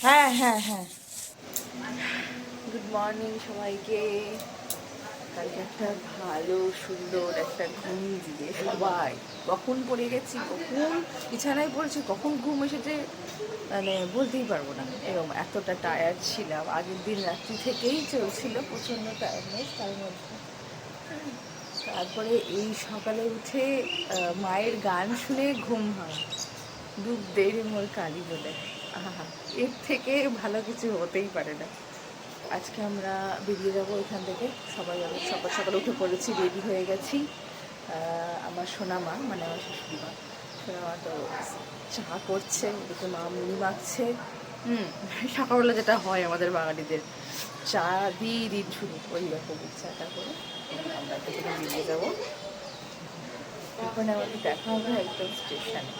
হ্যাঁ হ্যাঁ হ্যাঁ। গুড মর্নিং সবাইকে। কালকে একটা ভালো সুন্দর একটা ঘুম দিয়ে সবাই কখন পড়ে গেছি, কখন বিছানায় পড়েছি, কখন ঘুম এসেছে মানে বলতেই পারবো না। এরকম এতটা টায়ার্ড ছিলাম, আগের দিন রাত্রি থেকেই চলছিল প্রচণ্ড টায়ার্ডনেস তার মধ্যে। তারপরে এই সকালে উঠে মায়ের গান শুনে ঘুম হয়, ডুব দেরি মোর কালী বলে। আহা, এর থেকে ভালো কিছু হতেই পারে না। আজকে আমরা বেরিয়ে যাবো এখান থেকে, সবাই সকাল সকাল উঠে পড়েছি, রেডি হয়ে গেছি। আমার সোনামা মানে আমার শাশুড়ি মা, সোনামা তো চা করছে, ওদিকে মা মুড়ি মাখছে। সকালবেলা যেটা হয় আমাদের বাঙালিদের, চা দিয়ে দিন শুরু, ওই রকম চাটা করে আমরা এখান থেকে বেরিয়ে যাবো। ওখানে আমাদের দেখা হবে একদম স্টেশনে।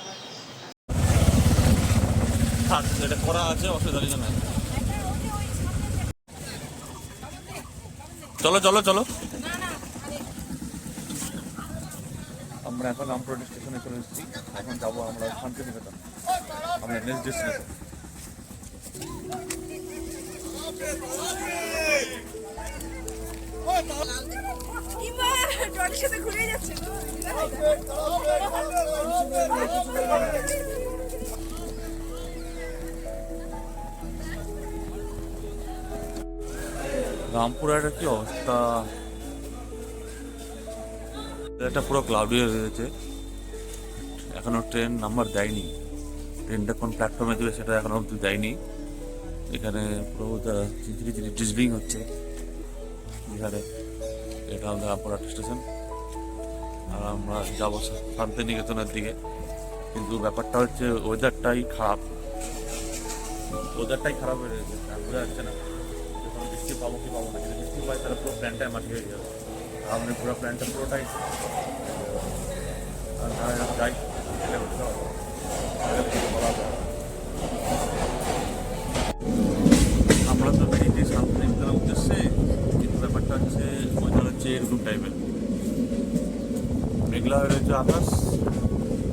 এটা করা আছে, অসুবিধা নেই। চলো চলো চলো, আমরা এখন রামপুর স্টেশনে চলে এসেছি। এখন যাবো আমরা শান্তিনিকেতন, আমাদের নেক্সট ডেস্টিনেশন। রামপুরের কি অবস্থা, এটা পুরো ক্লাউডি হয়ে গেছে। এখনো ট্রেন নাম্বার দেয়নি, ট্রেনটা কোন প্ল্যাটফর্মে দেবে সেটা এখনো অবধি দেয়নি। এখানে পুরো ঝিঝিরি ডিজলিং হচ্ছে বিহারে। এটা আমাদের রামপুরহাট স্টেশন, আর আমরা যাবো শান্তিনিকেতনের দিকে। কিন্তু ব্যাপারটা হচ্ছে ওয়েদারটাই খারাপ হয়ে রয়েছে, বোঝা যাচ্ছে না যখন বৃষ্টি পাবো কি পাবো না। যদি বৃষ্টি পাই তাহলে পুরো প্ল্যানটাই মাটি হয়ে যাবে। আমাদের পুরো প্ল্যানটা পুরোটাই যাই আমরা তো বেরিয়েছি শান্তিনিকেতনের উদ্দেশ্যে, কিন্তু ব্যাপারটা হচ্ছে ওয়েদার হচ্ছে এরকম টাইপের, মেঘলা হয়ে রয়েছে আকাশ,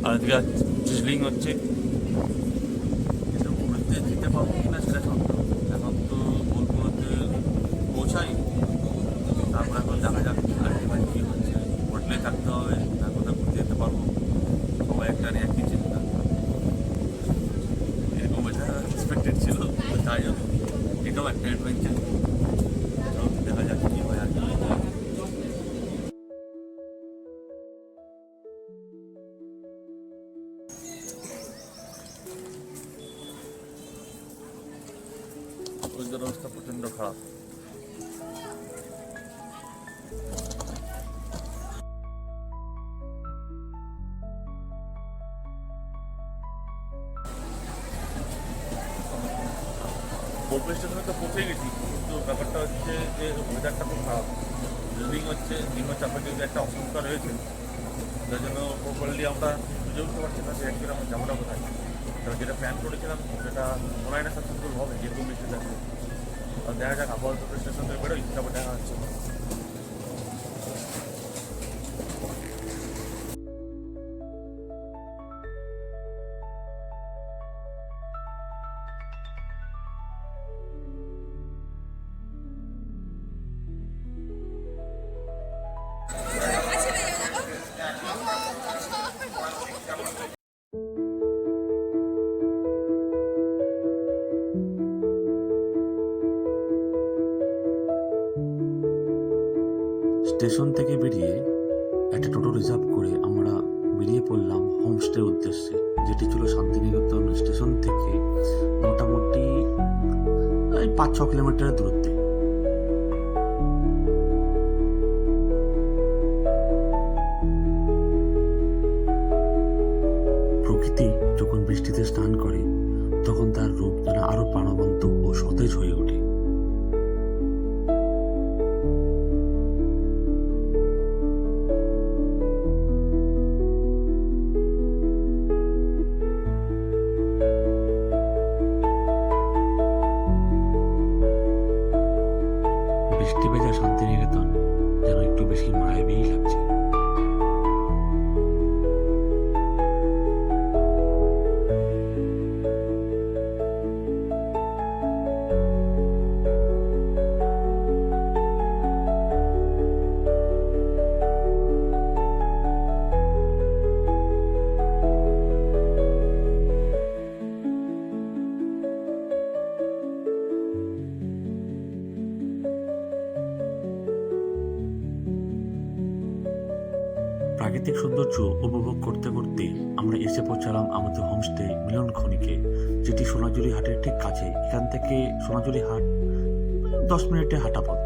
আর এদিকে ডিজলিং হচ্ছে। কিন্তু ঘুরতে যেতে পারবো কিনা সেটা সন্দেহ। এখন তো বোলপুরতে পৌঁছাই, তারপর এখন দেখা যাক আর কী হচ্ছে। হোটেলে থাকতে হবে না কোথাও ঘুরতে যেতে পারবো, সবাই একটা নিয়ে একই চিন্তা। এরকম এটা এক্সপেক্টেড ছিল, তাই জন্য এটাও একটা অ্যাডভেঞ্চার। দেখা যাক কী হয় আর কি। ওয়েদার অবস্থা প্রচণ্ড খারাপ। বোলপুর স্টেশনে তো পৌঁছে গেছি, কিন্তু ব্যাপারটা হচ্ছে যে ওয়েদারটা খুব খারাপ, লিভিং হচ্ছে নিম্নচাপে যদি একটা অসুবিধা রয়েছে, যার জন্য প্রপারলি আমরা বুঝে উঠতে পারছি না যে অ্যাকচুয়ালি আমরা যাবোটা কোথায়। কারণ যেটা প্ল্যান করেছিলাম সেটা মনে হয় না সাকসেসফুল হবে, যেরকম বৃষ্টি থাকবে। আর দেখা যাক, আপাতত স্টেশন থেকে বেরোই, তারপর দেখা হচ্ছে। স্টেশন থেকে বেরিয়ে একটা টোটো রিজার্ভ করে আমরা বেরিয়ে পড়লাম হোমস্টের উদ্দেশ্যে, যেটি ছিল শান্তিনিকেতন স্টেশন থেকে মোটামুটি 5-6 কিলোমিটারের দূরত্বে। প্রকৃতি যখন বৃষ্টিতে স্নান করে তখন তার রূপ যেন আরো প্রাণবন্ত ও সতেজ হয়ে ওঠে। বৃষ্টি ভেজা শান্তিনিকেতন যেন একটু বেশি মায়াবী লাগছে। প্রাকৃতিক সৌন্দর্য উপভোগ করতে করতে আমরা এসে পৌঁছালাম আমাদের হোমস্টে মিলন খনিকে, যেটি সোনাঝুরি হাটের ঠিক কাছে। এখান থেকে সোনাঝুরি হাট 10 মিনিটে হাঁটা পথ।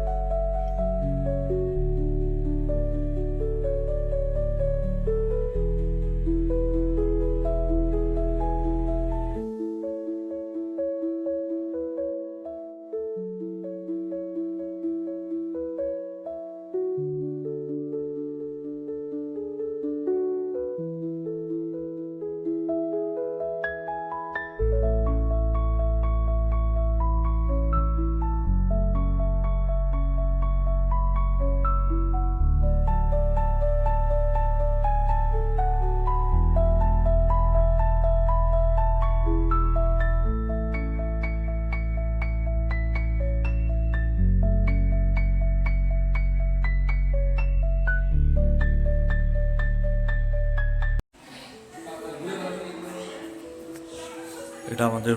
এটা আমাদের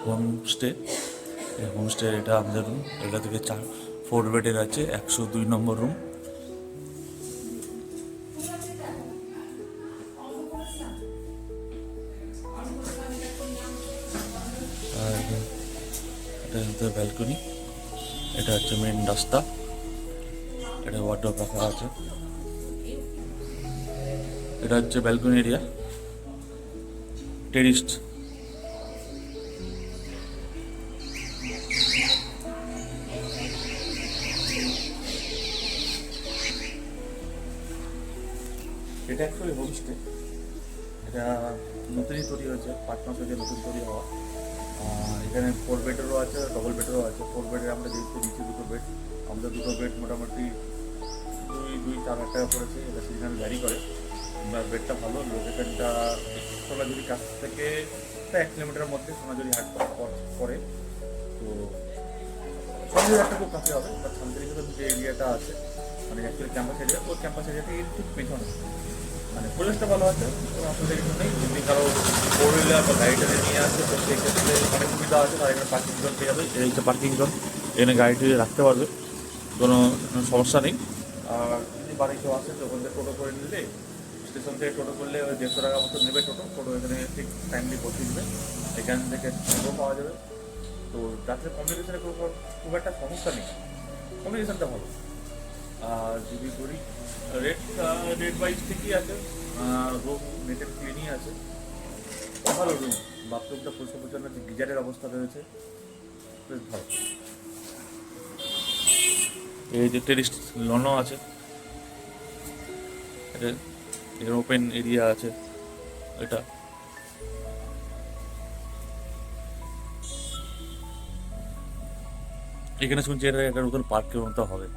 হোমস্টে। এই হোমস্টে এটা আমাদের রুম। এটা থেকে 4 বেডের আছে, 102 নম্বর রুম। আর এটা হচ্ছে ব্যালকনি, এটা হচ্ছে মেন রাস্তা, এটা ওয়ার্ডরোব রাখা আছে। এটা হচ্ছে ব্যালকনি এরিয়া, টেরিস্ট। এটা অ্যাকচুয়ালি হোমস্টে, এটা নতুনই তৈরি হয়েছে, 5 মাস হয়েছে নতুন তৈরি হওয়া। এখানে 4 বেডেরও আছে, ডবল বেডেরও আছে। 4 বেডের আমরা দেখছি নিচে 2টো বেড, আমাদের 2টো বেড মোটামুটি 2-4 হাজার টাকা পড়েছে। এটা সিজনাল ভ্যারি করে। বেডটা ভালো, লোকেশনটা সোনাঝুরি কাছ থেকে প্রায় 1 কিলোমিটারের মধ্যে সোনাঝুরি হাট পড়ে। তো সোনাঝুরি হাটটা খুব কাছে হবে, বাট শান্তিনিকেতন যে এরিয়াটা আছে, মানে অ্যাকচুয়ালি ক্যাম্পাস এরিয়া, ওই ক্যাম্পাস এরিয়াটা এর ঠিক পেছনে। মানে পরিবেশটা ভালো আছে, কোনো অসুবিধা কিছু নেই। যদি কারো 4 হুইলার বা গাড়িটা নিয়ে আসে তো সেই ক্ষেত্রে অনেক সুবিধা আছে। তার এখানে পার্কিং জোন পেয়ে যাবে। এই হচ্ছে পার্কিং জোন, এখানে গাড়িটি রাখতে পারবে, কোনো সমস্যা নেই। আর যদি বাড়ি কেউ আসে তো ওখান থেকে টোটো করে নিলে, স্টেশন থেকে টোটো করলে ওই 150 টাকা মতো নেবে টোটো এখানে ঠিক টাইমলি পৌঁছে দেবে। এখান থেকে টোটো পাওয়া যাবে। তো যাতে কমিউনিকেশনের খুব একটা সমস্যা নেই, কমিউনিকেশনটা ভালো। আর যদি করি রেট ওয়াইজ ঠিকই আছে, রুম নেটের ক্লিনই আছে, ভালো রুম। বাথরুমটা পরিষ্কার পরিচ্ছন্ন আছে, গিজারের অবস্থা রয়েছে, বেশ ভালো। এই যে টেরিস্ট লনও আছে, এটা ওপেন এরিয়া আছে। এটা এখানে শুনছি এটা একটা নতুন পার্কের মতো হবে।